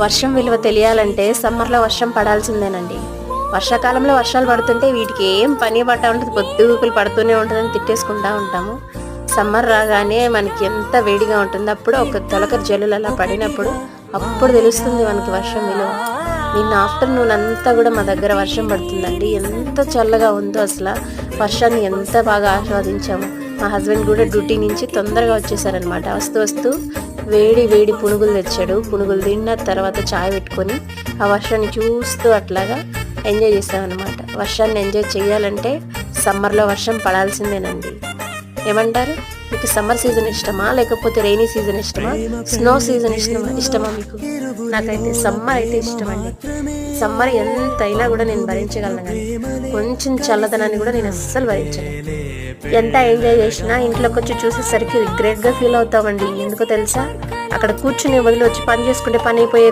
వర్షం విలువ తెలియాలంటే సమ్మర్లో వర్షం పడాల్సిందేనండి. వర్షాకాలంలో వర్షాలు పడుతుంటే వీటికి ఏం పని పట్టా ఉంటుంది, పొద్దుగుకులు పడుతూనే ఉంటుందని తిట్టేసుకుంటా ఉంటాము. సమ్మర్ రాగానే మనకి ఎంత వేడిగా ఉంటుందో అప్పుడు ఒక తొలకరి జల్లులు అలా పడినప్పుడు అప్పుడు తెలుస్తుంది మనకి వర్షం విలువ. నిన్న ఆఫ్టర్నూన్ అంతా కూడా మా దగ్గర వర్షం పడుతుందండి. ఎంత చల్లగా ఉందో అసలు, వర్షాన్ని ఎంత బాగా ఆస్వాదించాము. మా హస్బెండ్ కూడా డ్యూటీ నుంచి తొందరగా వచ్చేసారనమాట. వస్తూ వస్తూ వేడి వేడి పునుగులు తెచ్చాడు. పునుగులు తిన్న తర్వాత చాయ్ పెట్టుకొని ఆ వర్షాన్ని చూస్తూ అట్లాగా ఎంజాయ్ చేసామన్నమాట. వర్షాన్ని ఎంజాయ్ చేయాలంటే సమ్మర్లో వర్షం పడాల్సిందేనండి. ఏమంటారు? మీకు సమ్మర్ సీజన్ ఇష్టమా, లేకపోతే రెయినీ సీజన్ ఇష్టమా, స్నో సీజన్ ఇష్టమా మీకు? నాకైతే సమ్మర్ అయితే ఇష్టం అండి. సమ్మర్ ఎంతైనా కూడా నేను భరించగలను, కానీ కొంచెం చల్లదనాన్ని కూడా నేను అస్సలు భరించలేను. ఎంత ఎంజాయ్ చేసినా ఇంట్లోకి వచ్చి చూసేసరికి రిగ్రెట్గా ఫీల్ అవుతామండి. ఎందుకో తెలుసా? అక్కడ కూర్చునే బదులు వచ్చి పని చేసుకుంటే పని అయిపోయేది